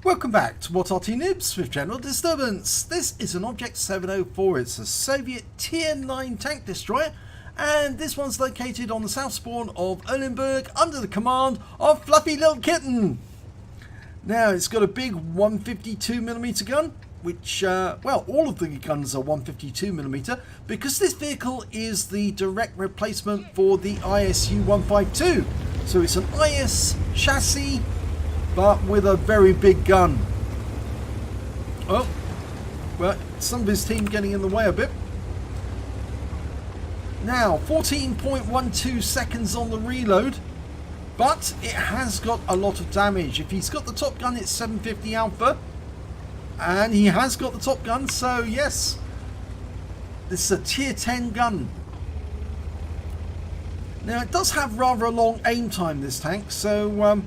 Welcome back to what Arty Noobs with General Disturbance. This is an Object 704. It's a Soviet Tier 9 tank destroyer, and this one's located on the south spawn of Erlenberg under the command of Fluffylilkitten. Now, it's got a big 152mm gun, which, well, all of the guns are 152mm, because this vehicle is the direct replacement for the ISU-152. So it's an IS chassis, but with a very big gun. Oh, well, some of his team getting in the way a bit. Now, 14.12 seconds on the reload, but it has got a lot of damage. If he's got the top gun, it's 750 Alpha, and he has got the top gun, so yes, this is a tier 10 gun. Now, it does have rather a long aim time, this tank, so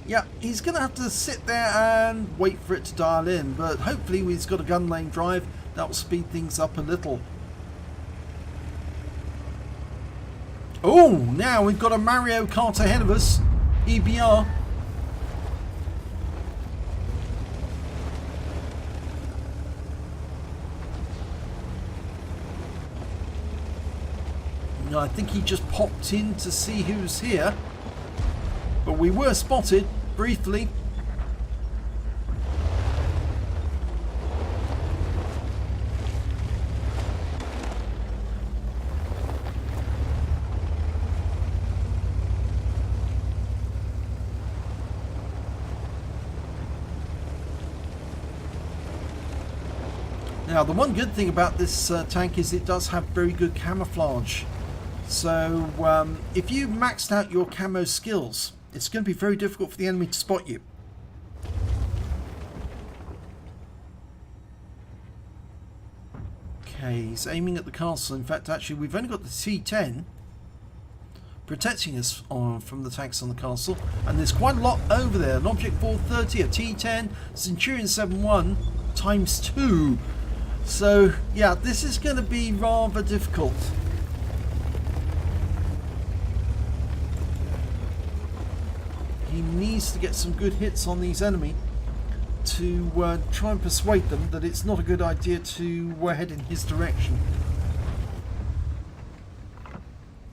yeah, he's going to have to sit there and wait for it to dial in, but hopefully he's got a gun lane drive that will speed things up a little. Oh, now we've got a Mario Kart ahead of us, EBR. I think he just popped in to see who's here. But we were spotted briefly. Now, the one good thing about this tank is it does have very good camouflage. So if you maxed out your camo skills, it's going to be very difficult for the enemy to spot you. Okay, he's aiming at the castle. In fact, actually, we've only got the T10 protecting us from the tanks on the castle. And there's quite a lot over there. An Object 430, a T10, Centurion 7.1 times 2. So, yeah, this is going to be rather difficult. He needs to get some good hits on these enemy to try and persuade them that it's not a good idea to head in his direction.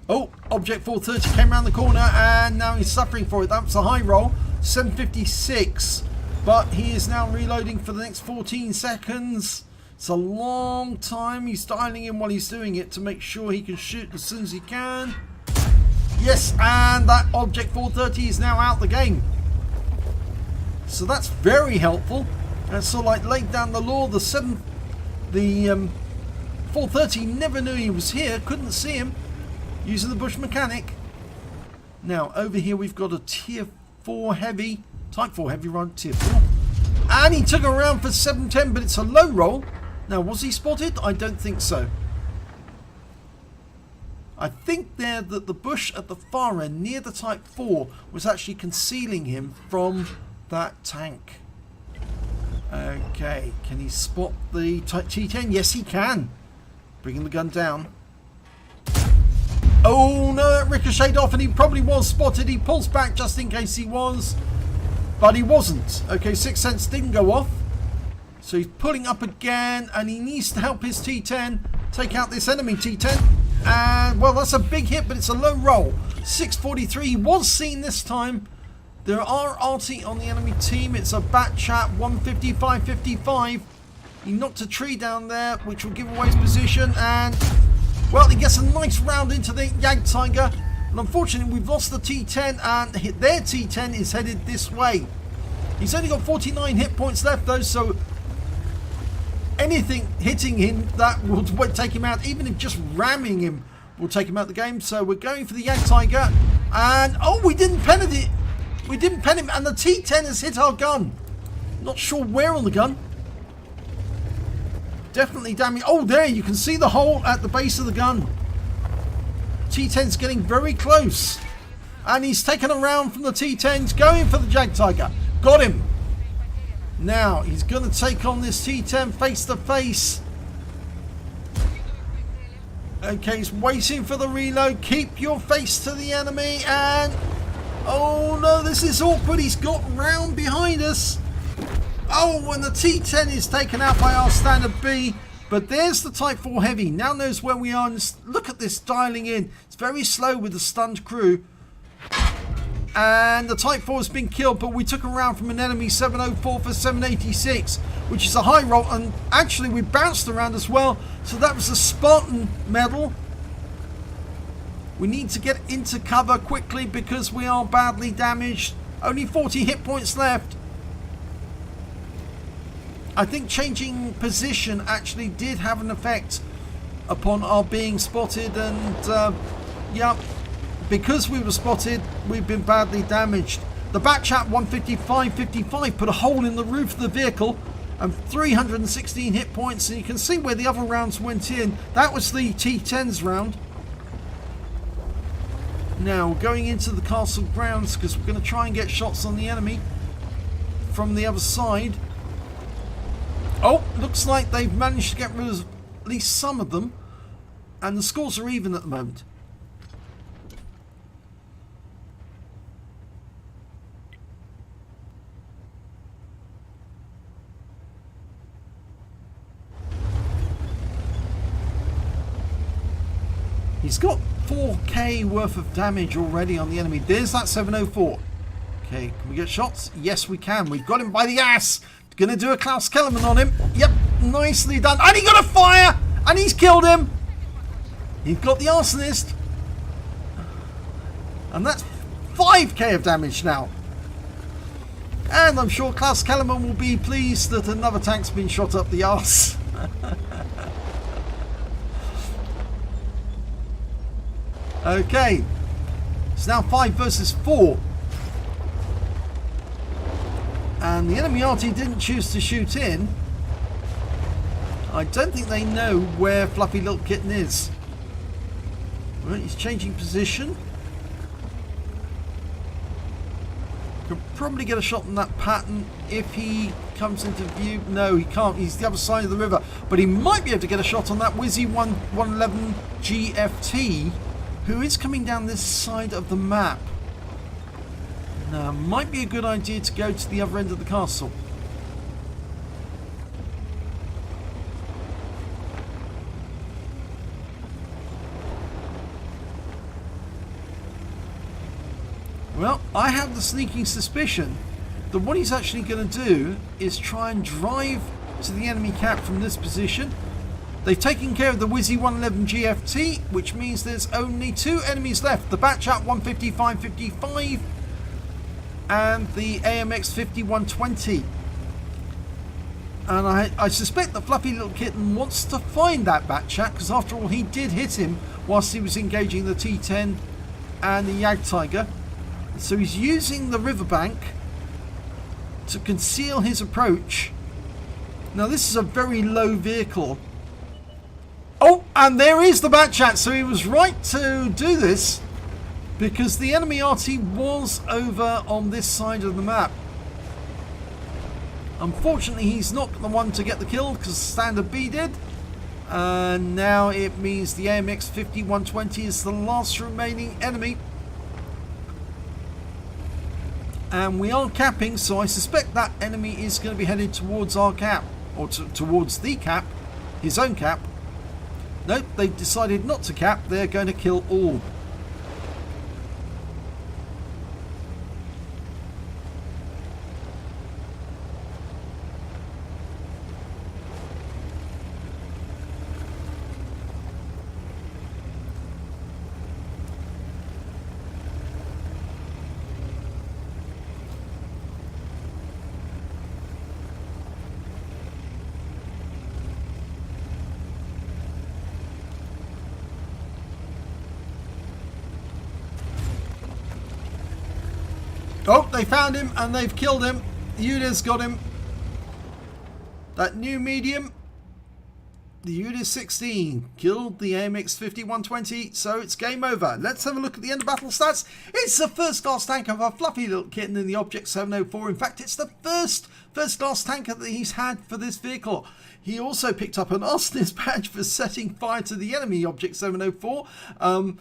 Oh, Object 430 came around the corner and now he's suffering for it. That was a high roll, 756. But he is now reloading for the next 14 seconds. It's a long time. He's dialing in while he's doing it to make sure he can shoot as soon as he can. Yes, and that Object 430 is now out the game. So that's very helpful. And so, like, laid down the law. The 430 never knew he was here, couldn't see him, using the bush mechanic. Now, over here we've got a tier 4 heavy, type 4 heavy run, tier 4. And he took a round for 710, but it's a low roll. Now, was he spotted? I don't think so. I think there that the bush at the far end near the Type 4 was actually concealing him from that tank. Okay, can he spot the T10? Yes, he can. Bringing the gun down. Oh no, that ricocheted off and he probably was spotted. He pulls back just in case he was, but he wasn't. Okay, Sixth Sense didn't go off. So he's pulling up again and he needs to help his T10 take out this enemy T10. And, well, that's a big hit, but it's a low roll. 643. He was seen this time. There are Arty on the enemy team. It's a bat chat, 155-55. He knocked a tree down there, which will give away his position. And, well, he gets a nice round into the Jagdtiger. And unfortunately, we've lost the T10, and their T10 is headed this way. He's only got 49 hit points left, though, so anything hitting him that will take him out, even if just ramming him will take him out of the game. So we're going for the Jagdtiger, and oh, we didn't pen it. We didn't pen him, and the T10 has hit our gun. Not sure where on the gun. Definitely damage. Oh, there you can see the hole at the base of the gun. T10's getting very close, and he's taken a round from the T10's going for the Jagdtiger. Got him. Now, he's going to take on this T10 face to face. Okay, he's waiting for the reload. Keep your face to the enemy. And, oh no, this is awkward. He's got round behind us. Oh, and the T10 is taken out by our standard B. But there's the Type 4 Heavy. Now knows where we are. And look at this dialing in. It's very slow with the stunned crew. And the Type 4 has been killed. But we took a round from an enemy 704 for 786. Which is a high roll. And actually we bounced around as well. So that was a Spartan medal. We need to get into cover quickly because we are badly damaged. Only 40 hit points left. I think changing position actually did have an effect upon our being spotted, and yeah, because we were spotted, we've been badly damaged. The Batchat 155-55 put a hole in the roof of the vehicle and 316 hit points, and you can see where the other rounds went in. That was the T10's round. Now going into the castle grounds because we're going to try and get shots on the enemy from the other side. Oh, looks like they've managed to get rid of at least some of them. And the scores are even at the moment. He's got 4k worth of damage already on the enemy. There's that 704. Okay, can we get shots? Yes, we can. We've got him by the ass. Gonna do a Klaus Kellerman on him. Yep, nicely done. And he got a fire! And he's killed him! He's got the arsonist. And that's 5k of damage now. And I'm sure Klaus Kellerman will be pleased that another tank's been shot up the arse. Okay. It's now 5 versus 4. And the enemy Arty didn't choose to shoot in. I don't think they know where Fluffylilkitten is. Right, he's changing position. Could probably get a shot on that pattern if he comes into view. No, he can't. He's the other side of the river. But he might be able to get a shot on that Wizzy 111 GFT, who is coming down this side of the map. Now, might be a good idea to go to the other end of the castle. Well, I have the sneaking suspicion that what he's actually going to do is try and drive to the enemy cap from this position. They've taken care of the Wizzy 111 GFT, which means there's only 2 enemies left. The Batchat 155-55 and the AMX 5120. And I suspect that Fluffylilkitten wants to find that Batchat, because after all he did hit him whilst he was engaging the T10 and the Jagdtiger. So he's using the riverbank to conceal his approach. Now this is a very low vehicle. Oh, and there is the Batchat. So he was right to do this, because the enemy Arty was over on this side of the map. Unfortunately, he's not the one to get the kill because Standard B did. And now it means the AMX 5120 is the last remaining enemy. And we are capping, so I suspect that enemy is going to be headed towards our cap. Or towards the cap. His own cap. Nope, they've decided not to cap. They're going to kill all. Oh, they found him and they've killed him. Uda's got him. That new medium. the Unit 16 killed the AMX 5120, so it's game over. Let's have a look at the end of battle stats. It's the first class tanker of our fluffy little kitten in the Object 704. In fact, it's the first class tanker that he's had for this vehicle. He also picked up an Aslains badge for setting fire to the enemy Object 704.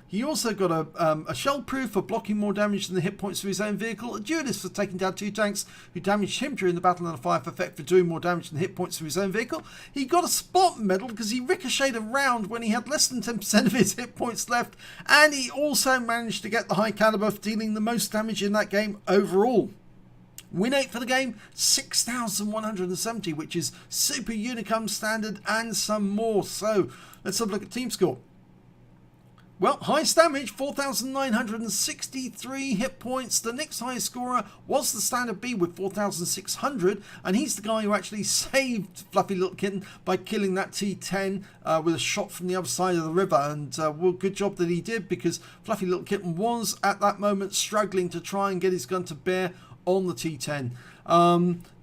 He also got a shell proof for blocking more damage than the hit points of his own vehicle, a duelist for taking down 2 tanks who damaged him during the battle, and a fire effect for doing more damage than the hit points of his own vehicle. He got a spot medal because he ricocheted a round when he had less than 10% of his hit points left, and he also managed to get the high caliber for dealing the most damage in that game overall. Win 8 for the game, 6,170, which is super Unicum standard and some more. So let's have a look at team score. Well, highest damage, 4,963 hit points. The next highest scorer was the standard B with 4,600, and he's the guy who actually saved Fluffylilkitten by killing that T10 with a shot from the other side of the river. And well, good job that he did, because Fluffylilkitten was at that moment struggling to try and get his gun to bear on the T10.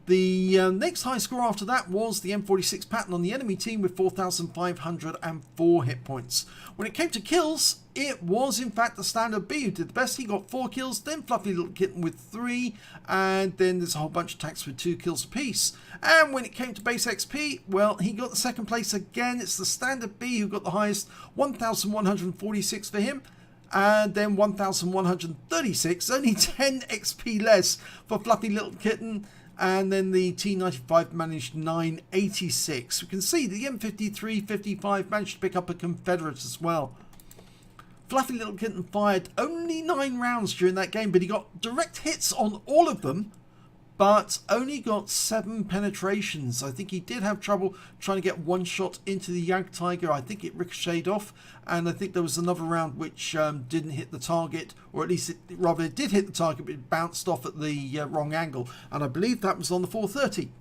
The next high score after that was the M46 Patton on the enemy team with 4,504 hit points. When it came to kills, it was in fact the standard B who did the best. He got 4 kills, then Fluffylilkitten with 3, and then there's a whole bunch of tanks with 2 kills apiece. And when it came to base XP, well, he got the second place again. It's the standard B who got the highest, 1,146 for him. And then 1,136, only 10 XP less for Fluffylilkitten. And then the T95 managed 986. We can see the M53-55 managed to pick up a Confederate as well. Fluffylilkitten fired only 9 rounds during that game, but he got direct hits on all of them, but only got 7 penetrations. I think he did have trouble trying to get one shot into the Jagdtiger. I think it ricocheted off, and I think there was another round which didn't hit the target, or at least it did hit the target, but it bounced off at the wrong angle, and I believe that was on the 430.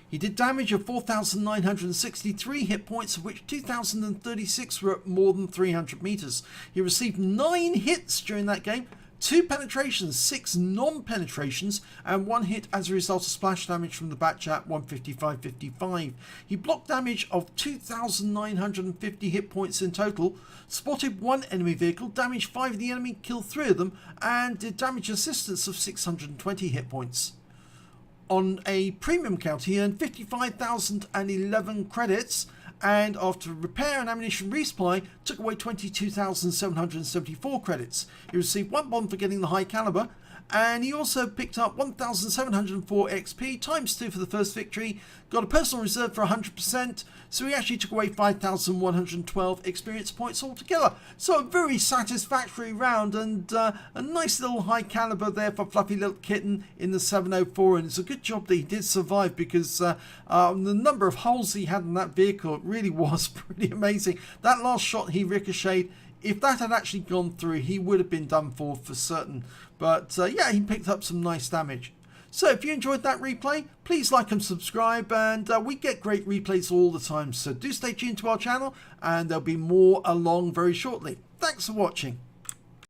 He did damage of 4,963 hit points, of which 2,036 were at more than 300 meters. He received 9 hits during that game, 2 penetrations, 6 non-penetrations, and 1 hit as a result of splash damage from the batch at 155.55. He blocked damage of 2,950 hit points in total, spotted 1 enemy vehicle, damaged 5 of the enemy, killed 3 of them, and did damage assistance of 620 hit points. On a premium count, he earned 55,011 credits, and after repair and ammunition resupply, took away 22,774 credits. He received 1 bomb for getting the high caliber, and he also picked up 1,704 XP times 2 for the first victory, got a personal reserve for 100%, so he actually took away 5,112 experience points altogether. So a very satisfactory round, and a nice little high caliber there for Fluffylilkitten in the 704, and it's a good job that he did survive, because the number of holes he had in that vehicle really was pretty amazing. That last shot he ricocheted, if that had actually gone through, he would have been done for certain. But yeah, he picked up some nice damage. So if you enjoyed that replay, please like and subscribe, and we get great replays all the time. So do stay tuned to our channel, and there'll be more along very shortly. Thanks for watching.